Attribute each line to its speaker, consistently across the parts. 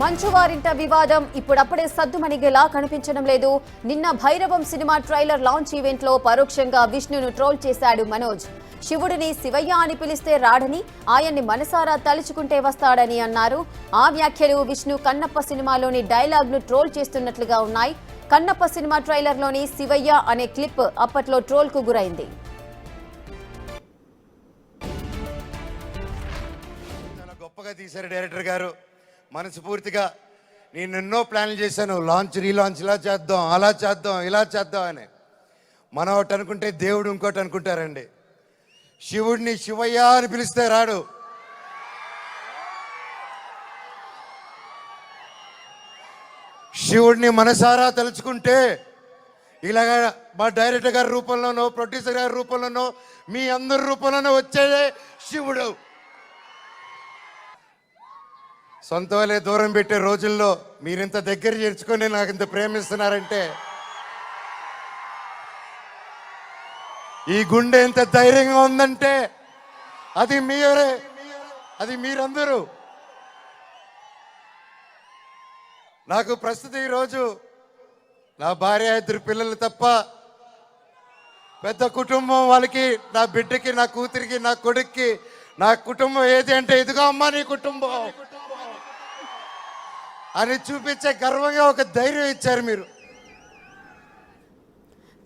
Speaker 1: మంచువారింట వివాదం ఇప్పుడప్పుడే సద్దుమణిగేలా కనిపించడం లేదు. నిన్న Bhairavam cinema trailer launch event లో పరోక్షంగా విష్ణును ట్రోల్ చేశాడు మనోజ్. శివుడిని శివయ్య అని పిలిస్తే రాడని, ఆయన్ని మనసారా తలుచుకుంటే వస్తాడని అన్నారు. ఆ వ్యాఖ్యలు విష్ణు కన్నప్ప సినిమాలోని డైలాగ్ ను ట్రోల్ చేస్తున్నట్లుగా ఉన్నాయి. కన్నప్ప సినిమా ట్రైలర్ లోని శివయ్య అనే క్లిప్ అప్పట్లో ట్రోల్ కు గురైంది.
Speaker 2: గొప్పగా తీశారు డైరెక్టర్ గారు. మనస్ఫూర్తిగా నేను ఎన్నో ప్లాన్లు చేశాను, లాంచ్ రీలాంచ్ ఇలా చేద్దాం, అలా చేద్దాం, ఇలా చేద్దాం అని. మనం ఒకటి అనుకుంటే దేవుడు ఇంకోటి అనుకుంటారండి. శివుడిని శివయ్య అని పిలిస్తే రాడు. శివుడిని మనసారా తలుచుకుంటే ఇలాగ మా డైరెక్టర్ గారి రూపంలోనో, ప్రొడ్యూసర్ గారి రూపంలోనో, మీ అందరి రూపంలోనో వచ్చేదే శివుడు. సొంత వాళ్ళే దూరం పెట్టే రోజుల్లో మీరింత దగ్గర చేర్చుకొని నాకు ఇంత ప్రేమిస్తున్నారంటే, ఈ గుండె ఎంత ధైర్యంగా ఉందంటే అది మీరే, అది మీరందరూ. నాకు ప్రస్తుతం ఈరోజు నా భార్య, 2 పిల్లలు తప్ప పెద్ద కుటుంబం. వాళ్ళకి, నా బిడ్డకి, నా కూతురికి, నా కొడుక్కి నా కుటుంబం ఏది అంటే ఇదిగో అమ్మా నీ కుటుంబం అని చూపించే గర్వంగా ఒక ధైర్యం ఇచ్చారు మీరు.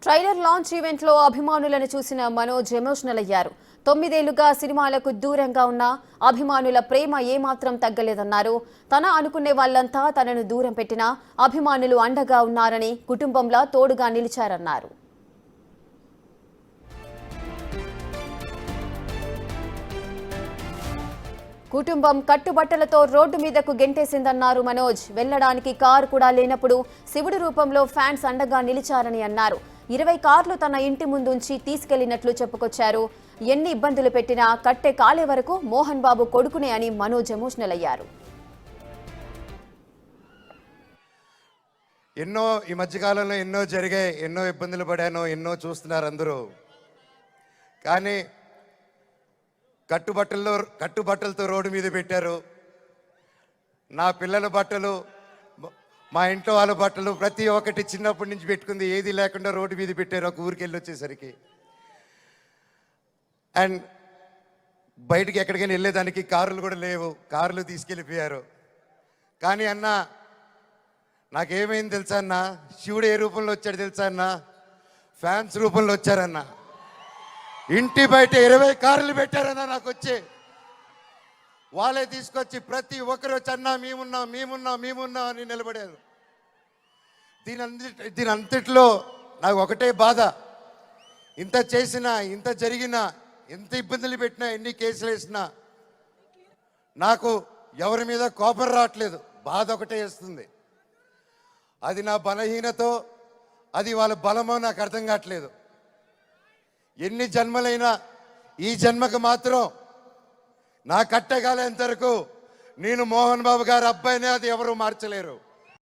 Speaker 1: ట్రైలర్ లాంచ్ ఈవెంట్ లో అభిమానులను చూసిన మనోజ్ ఎమోషనల్ అయ్యారు. 9 ఏళ్లుగా సినిమాలకు దూరంగా ఉన్న అభిమానుల ప్రేమ ఏమాత్రం తగ్గలేదన్నారు. తన అనుకునే వాళ్ళంతా తనను దూరం పెట్టినా అభిమానులు అండగా ఉన్నారని, కుటుంబంలా తోడుగా నిలిచారన్నారు. కుటుంబం కట్టుబట్టలతో రోడ్డు మీదకు గెంటేసిందన్నారు మనోజ్. వెళ్లడానికి కారు కూడా లేనప్పుడు శివుడి రూపంలో ఫ్యాన్స్ అండగా నిలిచారని అన్నారు. 20 కార్లు తన ఇంటి ముందుంచి తీసుకెళ్లినట్లు చెప్పుకొచ్చారు. ఎన్ని ఇబ్బందులు పెట్టినా కట్టె కాలే వరకు మోహన్ బాబు కొడుకునే అని మనోజ్ ఎమోషనల్ అయ్యారు.
Speaker 2: ఎన్నో ఈ మధ్యకాలంలో ఎన్నో జరిగాయి, ఎన్నో ఇబ్బందులు పడాను, ఎన్నో చూస్తున్నారు అందరూ. కానీ కట్టుబట్టలతో రోడ్డు మీద పెట్టారు. నా పిల్లల బట్టలు, మా ఇంట్లో వాళ్ళ బట్టలు ప్రతి ఒక్కటి చిన్నప్పటి నుంచి పెట్టుకుంది ఏది లేకుండా రోడ్డు మీద పెట్టారు ఒక ఊరికి వెళ్ళి వచ్చేసరికి. అండ్ బయటికి ఎక్కడికైనా వెళ్ళేదానికి కార్లు కూడా లేవు, కార్లు తీసుకెళ్ళిపోయారు. కానీ అన్న నాకేమైంది తెలుసా అన్న, శివుడు ఏ రూపంలో వచ్చాడు తెలుసా అన్న, ఫ్యాన్స్ రూపంలో వచ్చారన్న. ఇంటి బయట 20 కార్లు పెట్టారన్నా నాకు వచ్చి. వాళ్ళే తీసుకొచ్చి ప్రతి ఒక్కరు వచ్చి అన్నా మేమున్నాం మేమున్నాం మేమున్నాం అని నిలబడారు. దీని అంతట్లో నాకు ఒకటే బాధ. ఇంత చేసినా, ఇంత జరిగినా, ఎంత ఇబ్బందులు పెట్టినా, ఎన్ని కేసులు వేసినా నాకు ఎవరి మీద కోపం రావట్లేదు. బాధ ఒకటే వేస్తుంది. అది నా బలహీనతో, అది వాళ్ళ బలమో నాకు అర్థం కావట్లేదు. ఎన్ని జన్మలైనా ఈ జన్మకు మాత్రం నా కట్టెగాలేంత వరకు నేను మోహన్ బాబు గారి అబ్బాయినే, అది ఎవరు మార్చలేరు.